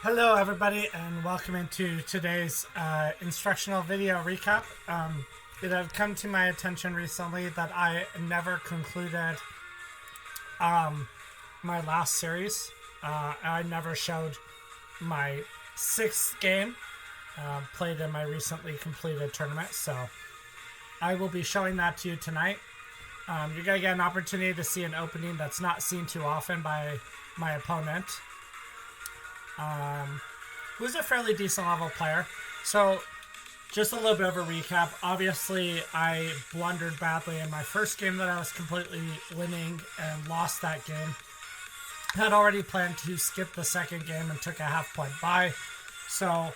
Hello everybody and welcome into today's instructional video recap. It had come to my attention recently that I never concluded my last series. I never showed my sixth game played in my recently completed tournament, so I will be showing that to you tonight. You're going to get an opportunity to see an opening that's not seen too often by my opponent. Who's a fairly decent level player. So, just a little bit of a recap. Obviously, I blundered badly in my first game that I was completely winning and lost that game. Had already planned to skip the second game and took a half-point bye. So,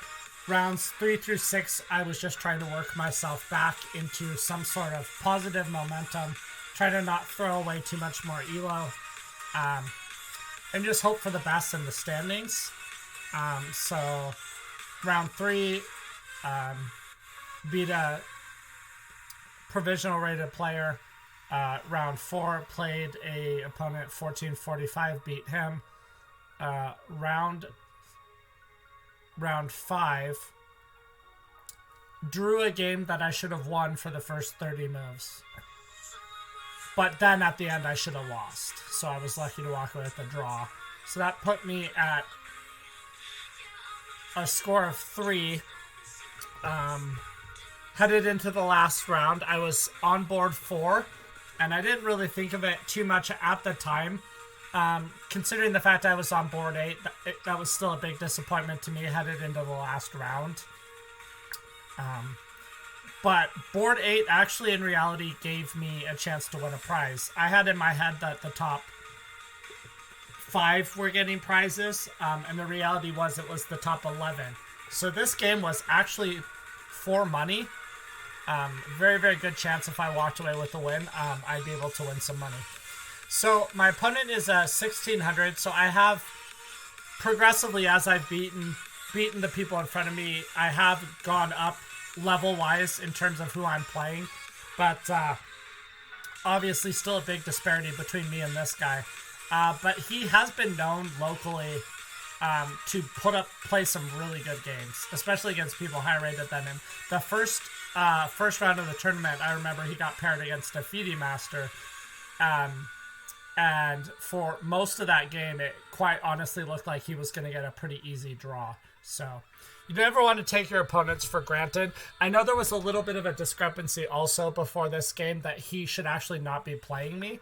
rounds 3 through 6, I was just trying to work myself back into some sort of positive momentum. Try to not throw away too much more elo. And just hope for the best in the standings. So round 3, beat a provisional rated player. Round 4, played a opponent 1445, beat him. Round 5, drew a game that I should have won for the first 30 moves. But then at the end I should have lost. So I was lucky to walk away with a draw. So that put me at a score of 3. Headed into the last round, I was on board 4, and I didn't really think of it too much at the time. Considering the fact I was on board 8, that was still a big disappointment to me headed into the last round. But board 8 actually in reality gave me a chance to win a prize. I had in my head that the top 5 were getting prizes, and the reality was it was the top 11. So this game was actually for money. Very, very good chance if I walked away with a win, I'd be able to win some money. So my opponent is a 1600, so I have progressively, as I've beaten the people in front of me, I have gone up level-wise in terms of who I'm playing. But obviously still a big disparity between me and this guy. But he has been known locally to play some really good games, especially against people higher rated than him. The first round of the tournament, I remember he got paired against a FIDE master, and for most of that game, it quite honestly looked like he was going to get a pretty easy draw. So you never want to take your opponents for granted. I know there was a little bit of a discrepancy also before this game that he should actually not be playing me.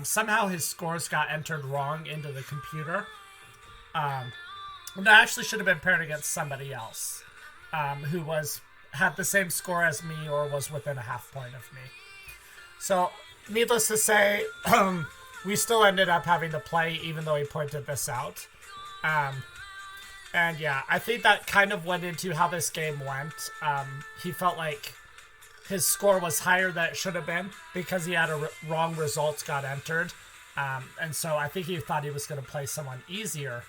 Somehow his scores got entered wrong into the computer. And I actually should have been paired against somebody else who had the same score as me or was within a half point of me. So, needless to say, we still ended up having to play even though he pointed this out. And yeah, I think that kind of went into how this game went. He felt like his score was higher than it should have been because he had wrong results got entered. And so I think he thought he was going to play someone easier,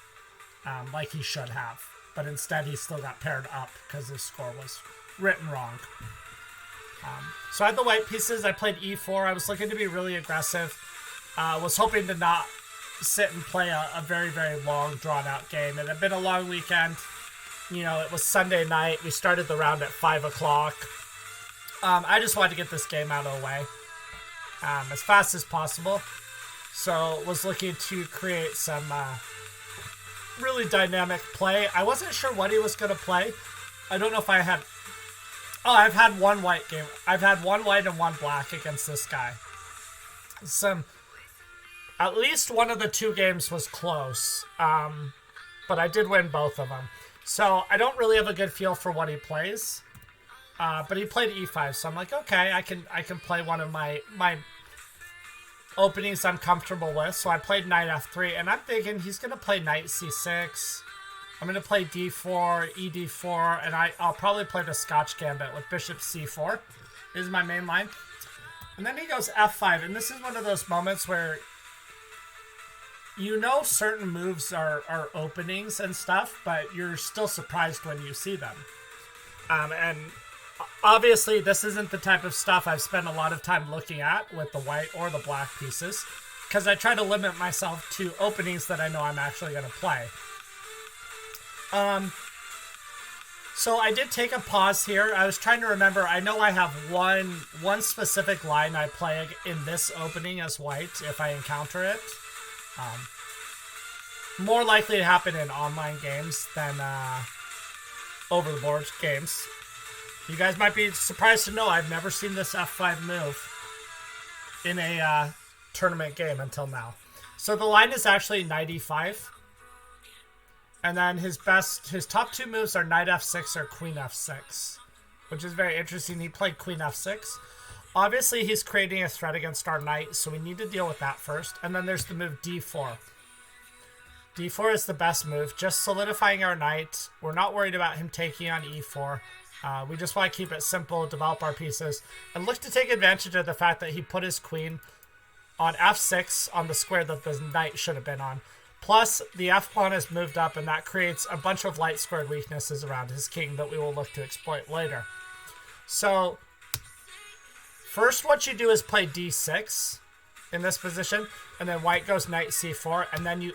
like he should have. But instead he still got paired up because his score was written wrong. So I had the white pieces. I played e4. I was looking to be really aggressive. Was hoping to not sit and play a very, very long, drawn-out game. It had been a long weekend. You know, it was Sunday night. We started the round at 5 o'clock. I just wanted to get this game out of the way as fast as possible. So was looking to create some really dynamic play. I wasn't sure what he was going to play. I don't know if I had... Oh, I've had one white game. I've had one white and one black against this guy. At least one of the 2 games was close, but I did win both of them. So I don't really have a good feel for what he plays. But he played e5, so I'm like, okay, I can play one of my openings I'm comfortable with. So I played knight f3, and I'm thinking he's going to play knight c6. I'm going to play d4, ed4, and I'll probably play the Scotch Gambit with bishop c4 is my main line. And then he goes f5, and this is one of those moments where you know certain moves are openings and stuff, but you're still surprised when you see them. And obviously, this isn't the type of stuff I've spent a lot of time looking at with the white or the black pieces, because I try to limit myself to openings that I know I'm actually going to play. So I did take a pause here. I was trying to remember. I know I have one specific line I play in this opening as white if I encounter it. More likely to happen in online games than over the board games. You guys might be surprised to know I've never seen this F5 move in a tournament game until now. So the line is actually knight e5. And then his top two moves are knight f6 or queen f6, which is very interesting. He played queen f6. Obviously, he's creating a threat against our knight, so we need to deal with that first. And then there's the move d4. d4 is the best move, just solidifying our knight. We're not worried about him taking on e4. We just want to keep it simple, develop our pieces, and look to take advantage of the fact that he put his queen on f6 on the square that the knight should have been on. Plus, the f-pawn has moved up, and that creates a bunch of light squared weaknesses around his king that we will look to exploit later. So, first what you do is play d6 in this position, and then white goes knight c4, and then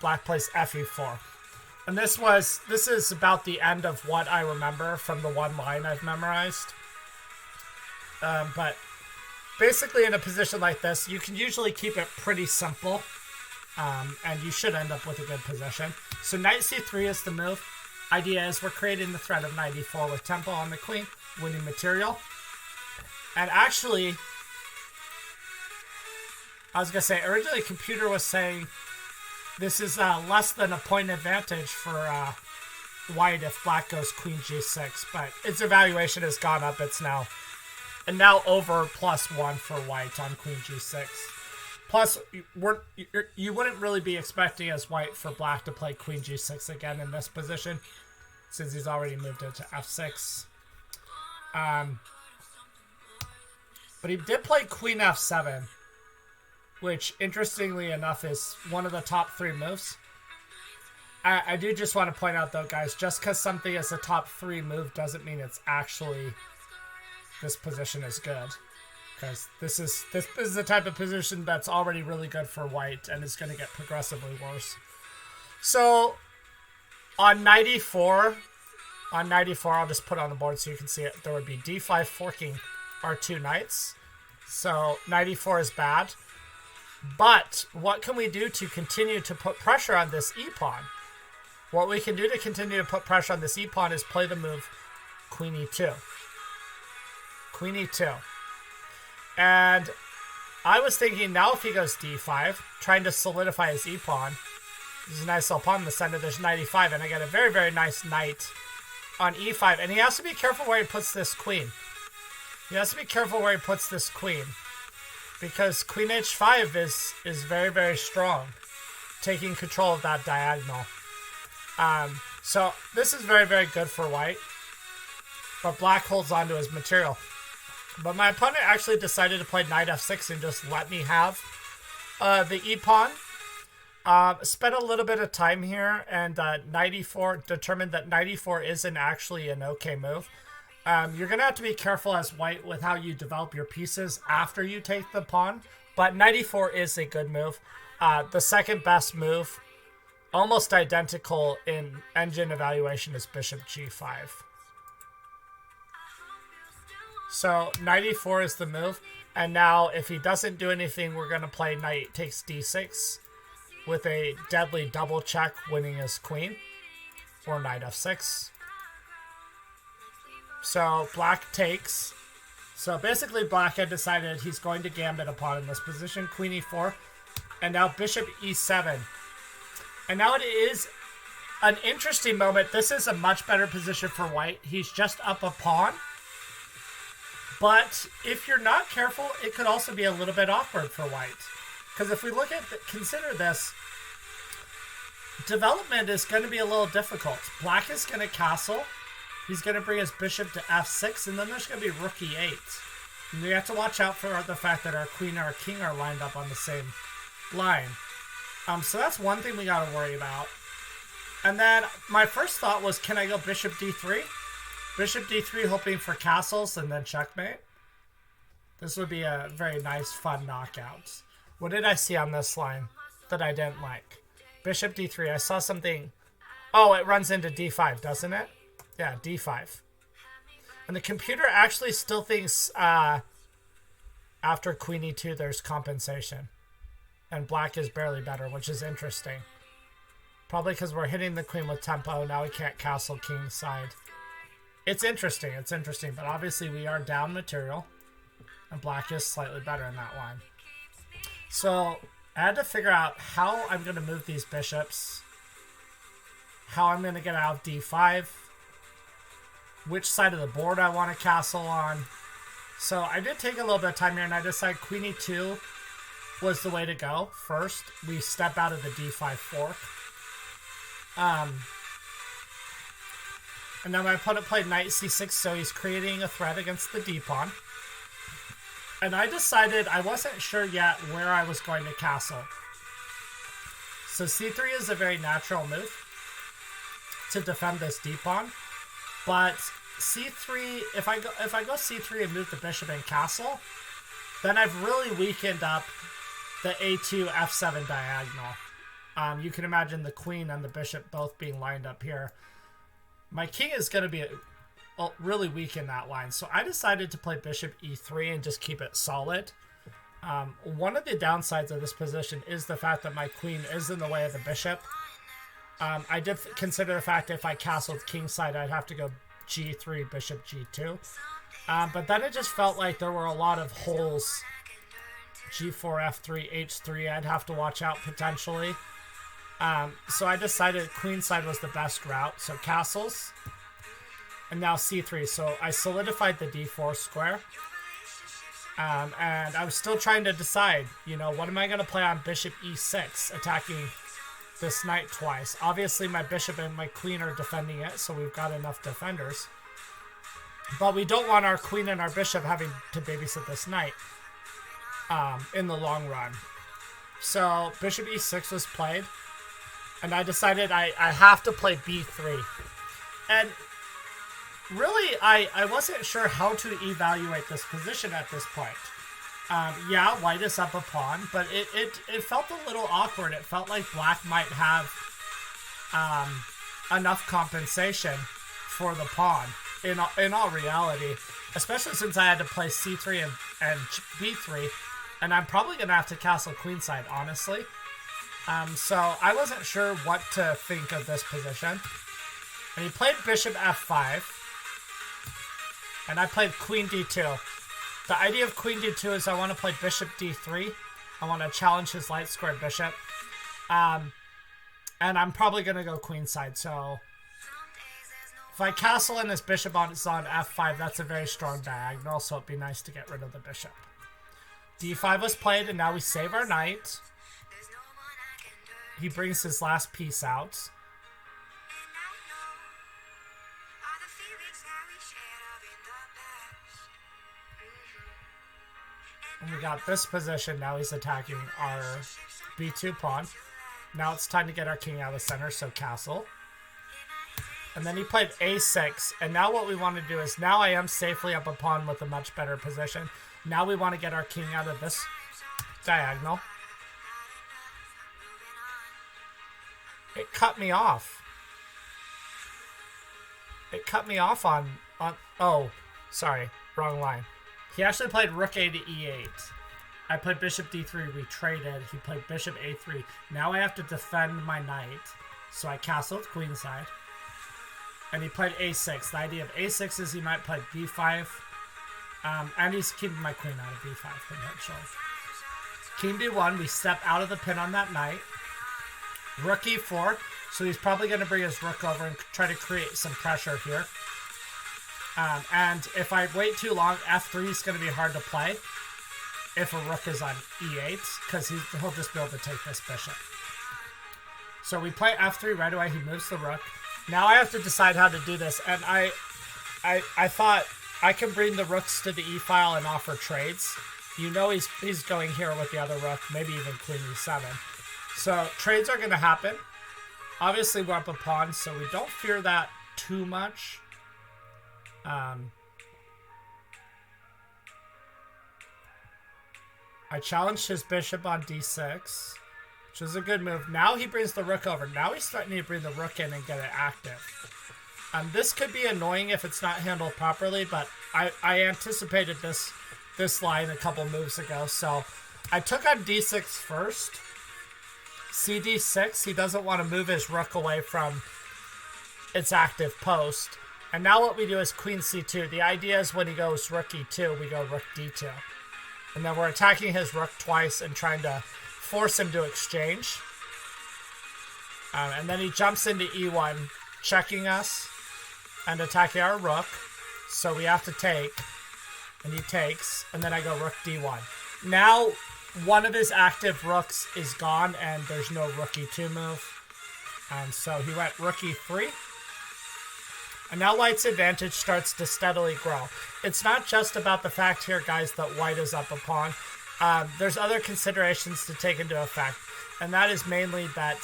black plays fe4. And this is about the end of what I remember from the one line I've memorized. But basically in a position like this, you can usually keep it pretty simple. And you should end up with a good position. So knight c3 is the move. Idea is we're creating the threat of knight e4 with tempo on the queen, winning material. And actually, I was going to say, originally computer was saying this is less than a point advantage for white if black goes queen g6, but its evaluation has gone up. It's now over +1 for white on queen g6. Plus, you wouldn't really be expecting as white for black to play queen g6 again in this position, since he's already moved it to f6. But he did play queen f7, which, interestingly enough, is one of the top 3 moves. I do just want to point out, though, guys, just because something is a top 3 move doesn't mean it's actually this position is good. Because this is the type of position that's already really good for white and is going to get progressively worse. So on knight e4, I'll just put on the board so you can see it. There would be d5 forking our 2 knights. So knight e4 is bad. But what can we do to continue to put pressure on this e-pawn? What we can do to continue to put pressure on this e-pawn is play the move queen e2. Queen e2. And I was thinking now if he goes d5, trying to solidify his e-pawn. There's a nice little pawn in the center. There's knight e5, and I get a very, very nice knight on e5. And he has to be careful where he puts this queen. Because queen h5 is very, very strong, taking control of that diagonal. So this is very, very good for white. But black holds on to his material. But my opponent actually decided to play knight f6 and just let me have the e-pawn. Spent a little bit of time here, and knight e4 determined that knight e4 isn't actually an okay move. You're going to have to be careful as white with how you develop your pieces after you take the pawn. But knight e4 is a good move. The second best move, almost identical in engine evaluation, is bishop g5. So knight e4 is the move. And now if he doesn't do anything, we're going to play knight takes d6 with a deadly double check, winning his queen, or knight f6. So black takes. So basically black had decided he's going to gambit a pawn in this position, queen e4, and now bishop e7. And now it is an interesting moment. This is a much better position for white. He's just up a pawn. But if you're not careful, it could also be a little bit awkward for white. Because if we consider this, development is going to be a little difficult. Black is going to castle. He's going to bring his bishop to f6, and then there's going to be rook e8. And we have to watch out for the fact that our queen and our king are lined up on the same line. So that's one thing we got to worry about. And then my first thought was, can I go bishop d3? Bishop d3, hoping for castles, and then checkmate. This would be a very nice, fun knockout. What did I see on this line that I didn't like? Bishop d3. I saw something Oh, it runs into d5, doesn't it? Yeah, d5. And the computer actually still thinks after queen e2 there's compensation. And black is barely better, which is interesting. Probably because we're hitting the queen with tempo. Now we can't castle king side. It's interesting. It's interesting. But obviously we are down material. And black is slightly better in that line. So I had to figure out how I'm going to move these bishops. How I'm going to get out of d5. Which side of the board I want to castle on. So I did take a little bit of time here, and I decided queen e2 was the way to go. First, we step out of the d5 fork. And then my opponent played knight c6, so he's creating a threat against the d-pawn. And I decided I wasn't sure yet where I was going to castle. So c3 is a very natural move to defend this d-pawn. But c3, if I go c3 and move the bishop and castle, then I've really weakened up the a2 f7 diagonal. You can imagine the queen and the bishop both being lined up here. My king is going to be really weak in that line, so I decided to play bishop e3 and just keep it solid. One of the downsides of this position is the fact that my queen is in the way of the bishop. I did consider the fact that if I castled kingside, I'd have to go g3, bishop g2. But then it just felt like there were a lot of holes. g4, f3, h3, I'd have to watch out potentially. So I decided queenside was the best route. So castles. And now c3. So I solidified the d4 square. And I was still trying to decide, you know, what am I going to play on bishop e6, attacking this knight twice. Obviously my bishop and my queen are defending it, so we've got enough defenders. But we don't want our queen and our bishop having to babysit this knight in the long run. So bishop e6 was played, and I decided I have to play b3. And really, I wasn't sure how to evaluate this position at this point. Yeah, white is up a pawn, but it felt a little awkward. It felt like black might have enough compensation for the pawn in all reality, especially since I had to play c3 and b3, and I'm probably going to have to castle queenside, honestly. So I wasn't sure what to think of this position. And he played bishop f5, and I played queen d2. The idea of queen d2 is I want to play bishop d3. I want to challenge his light squared bishop. And I'm probably going to go queenside. So if I castle and his bishop is on f5, that's a very strong diagonal, so it'd be nice to get rid of the bishop. d5 was played, and now we save our knight. He brings his last piece out. And we got this position. Now he's attacking our b2 pawn. Now it's time to get our king out of the center, so castle. And then he played a6. And now what we want to do is, now I am safely up a pawn with a much better position. Now we want to get our king out of this diagonal. It cut me off. It cut me off on oh, sorry, wrong line. He actually played rook a to e8. I played bishop d3, we traded. He played bishop a3. Now I have to defend my knight. So I castled queenside. And he played a6. The idea of a6 is he might play b5. And he's keeping my queen out of b5 potentially. King b1, we step out of the pin on that knight. Rook e4. So he's probably going to bring his rook over and try to create some pressure here. And if I wait too long, f3 is going to be hard to play if a rook is on e8, because he'll just be able to take this bishop. So we play f3 right away. He moves the rook. Now I have to decide how to do this, and I thought I can bring the rooks to the e-file and offer trades. You know he's going here with the other rook, maybe even queen e7. So trades are going to happen. Obviously we're up a pawn, so we don't fear that too much. I challenged his bishop on d6. which is a good move. Now he brings the rook over. Now he's threatening to bring the rook in and get it active. This could be annoying if it's not handled properly, but I anticipated this line a couple moves ago. So I took on d6 first. cd6, he doesn't want to move his rook away from its active post. And now what we do is queen c2. The idea is when he goes rook e2, we go rook d2. And then we're attacking his rook twice and trying to force him to exchange. And then he jumps into e1, checking us and attacking our rook. So we have to take, and he takes, and then I go rook d1. Now, one of his active rooks is gone, and there's no rook e2 move. So he went rook e3. And now white's advantage starts to steadily grow. It's not just about the fact here, guys, that white is up a pawn. There's other considerations to take into effect, and that is mainly that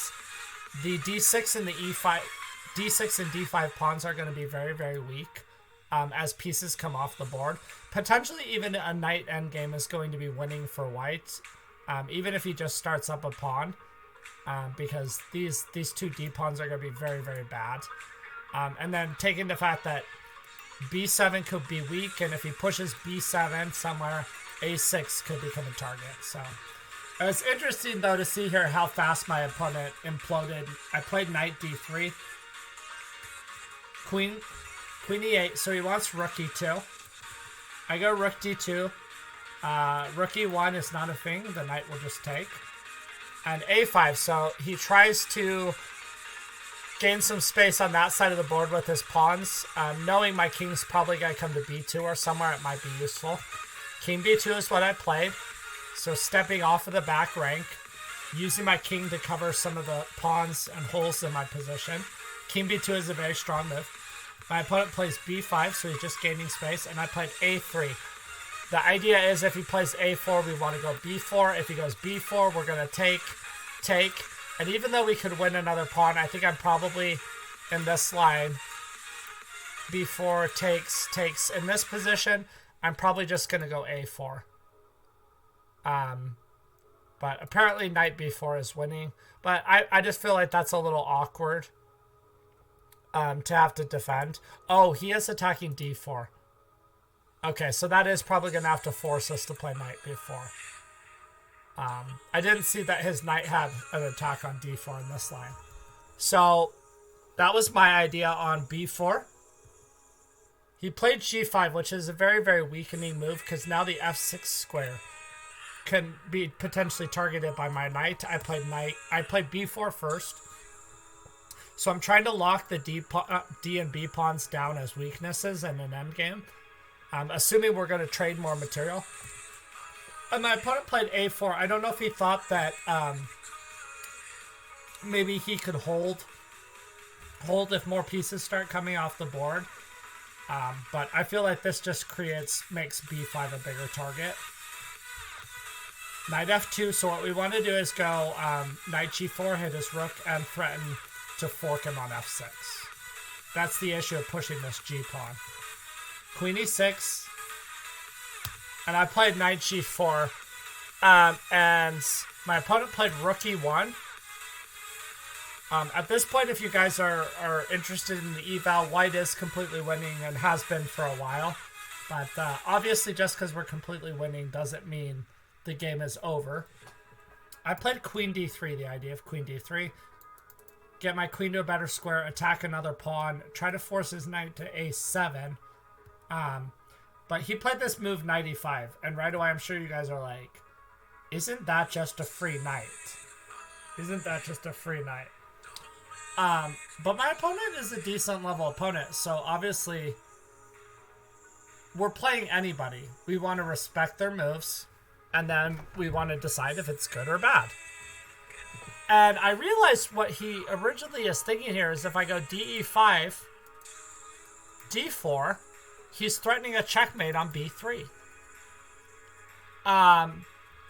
the d6 and the d6 and d5 pawns are going to be very, very weak as pieces come off the board. Potentially even a knight endgame is going to be winning for white, even if he just starts up a pawn, because these two d pawns are going to be very, very bad. And then taking the fact that b7 could be weak, and if he pushes b7 somewhere, a6 could become a target. So it's interesting, though, to see here how fast my opponent imploded. I played knight d3, queen e8, so he wants rook e2. I go rook d2. Rook e1 is not a thing. The knight will just take. And a5, so he tries to gain some space on that side of the board with his pawns. Knowing my king's probably going to come to b2 or somewhere, it might be useful. King b2 is what I played. So stepping off of the back rank, using my king to cover some of the pawns and holes in my position. King b2 is a very strong move. My opponent plays b5, so he's just gaining space, and I played a3. The idea is if he plays a4, we want to go b4. If he goes b4, we're going to take. And even though we could win another pawn, I think I'm probably in this line. b4 takes. In this position, I'm probably just going to go a4. But apparently knight b4 is winning. But I just feel like that's a little awkward to have to defend. Oh, he is attacking d4. Okay, so that is probably going to have to force us to play knight b4. I didn't see that his knight had an attack on d4 in this line. So that was my idea on b4. He played g5, which is a very, very weakening move because now the f6 square can be potentially targeted by my knight. I played b4 first. So I'm trying to lock the D and B pawns down as weaknesses in an endgame. Assuming we're going to trade more material. And my opponent played a4. I don't know if he thought that maybe he could hold if more pieces start coming off the board. But I feel like this just makes b5 a bigger target. Knight f2. So what we want to do is go knight g4, hit his rook, and threaten to fork him on f6. That's the issue of pushing this g-pawn. Queen e6. And I played knight g4. And my opponent played rook e1. At this point, if you guys are interested in the eval, white is completely winning and has been for a while. But obviously, just because we're completely winning doesn't mean the game is over. I played queen d3, the idea of queen d3. Get my queen to a better square, attack another pawn, try to force his knight to a7. But he played this move knight e5, and right away I'm sure you guys are like, isn't that just a free knight? Isn't that just a free knight? But my opponent is a decent level opponent, so obviously we're playing anybody. We want to respect their moves, and then we want to decide if it's good or bad. And I realized what he originally is thinking here is if I go de5, d4, he's threatening a checkmate on b3.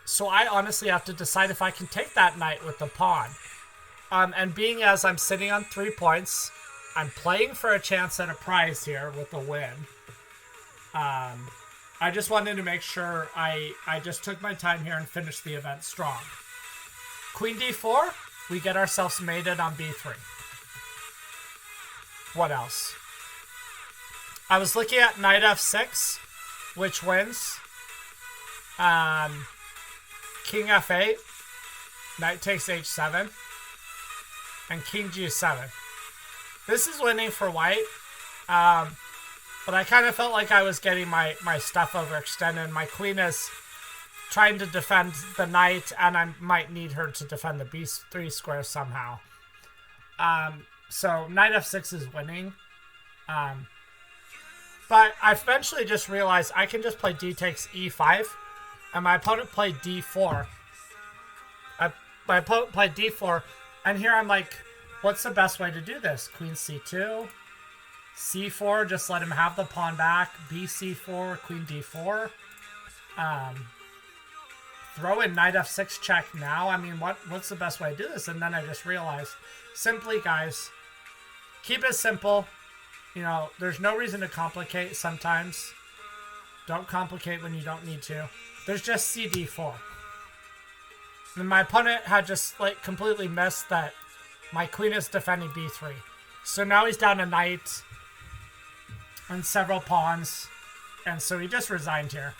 So I honestly have to decide if I can take that knight with the pawn. And being as I'm sitting on 3 points, I'm playing for a chance at a prize here with a win. I just wanted to make sure I just took my time here and finished the event strong. Queen d4, we get ourselves mated on b3. What else? I was looking at knight f6, which wins. King f8, knight takes h7, and king g7. This is winning for white, but I kind of felt like I was getting my stuff overextended. My queen is trying to defend the knight, and I might need her to defend the b3 square somehow. So knight f6 is winning. But I eventually just realized I can just play d takes e5, and my opponent played d4. My opponent played d4, and here I'm like, what's the best way to do this? Queen c2, c4, just let him have the pawn back, bc4, queen d4. Throw in knight f6 check now. I mean, what's the best way to do this? And then I just realized, simply, guys, keep it simple. You know, there's no reason to complicate sometimes. Don't complicate when you don't need to. There's just cd4. And my opponent had just, like, completely missed that my queen is defending b3. So now he's down a knight and several pawns. And so he just resigned here.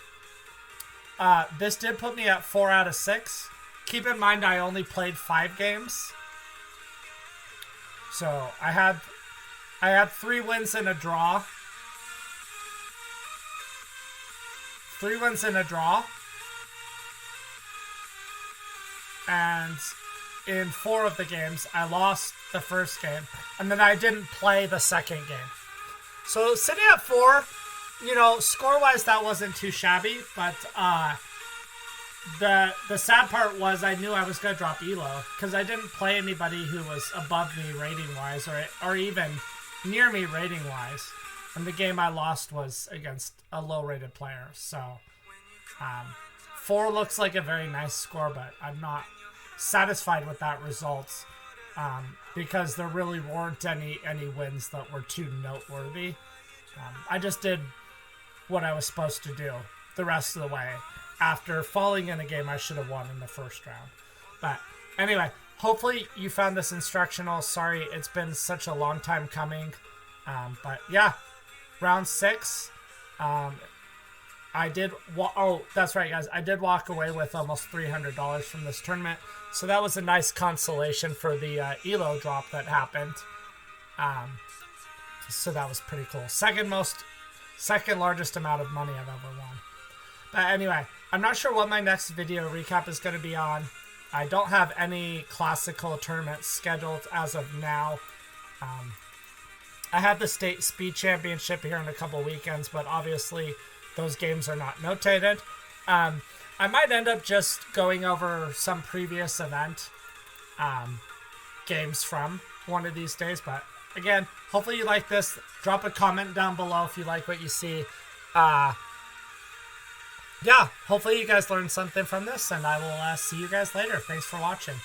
This did put me at 4 out of 6. Keep in mind I only played 5 games. So I had 3 wins and a draw. 3 wins and a draw. And in 4 of the games, I lost the first game. And then I didn't play the second game. So sitting at 4, you know, score-wise, that wasn't too shabby. But the sad part was I knew I was going to drop Elo. Because I didn't play anybody who was above me rating-wise. Or even near me rating-wise. And the game I lost was against a low-rated player. So 4 looks like a very nice score, but I'm not satisfied with that result because there really weren't any wins that were too noteworthy. I just did what I was supposed to do the rest of the way after falling in a game I should have won in the first round. But anyway, hopefully you found this instructional. Sorry, it's been such a long time coming. But yeah, round 6. That's right, guys. I did walk away with almost $300 from this tournament. So that was a nice consolation for the Elo drop that happened. So that was pretty cool. Second largest amount of money I've ever won. But anyway, I'm not sure what my next video recap is going to be on. I don't have any classical tournaments scheduled as of now. I have the state speed championship here in a couple weekends, but obviously those games are not notated. I might end up just going over some previous event games from one of these days. But again, hopefully you like this. Drop a comment down below if you like what you see. Yeah, hopefully you guys learned something from this, and I will see you guys later. Thanks for watching.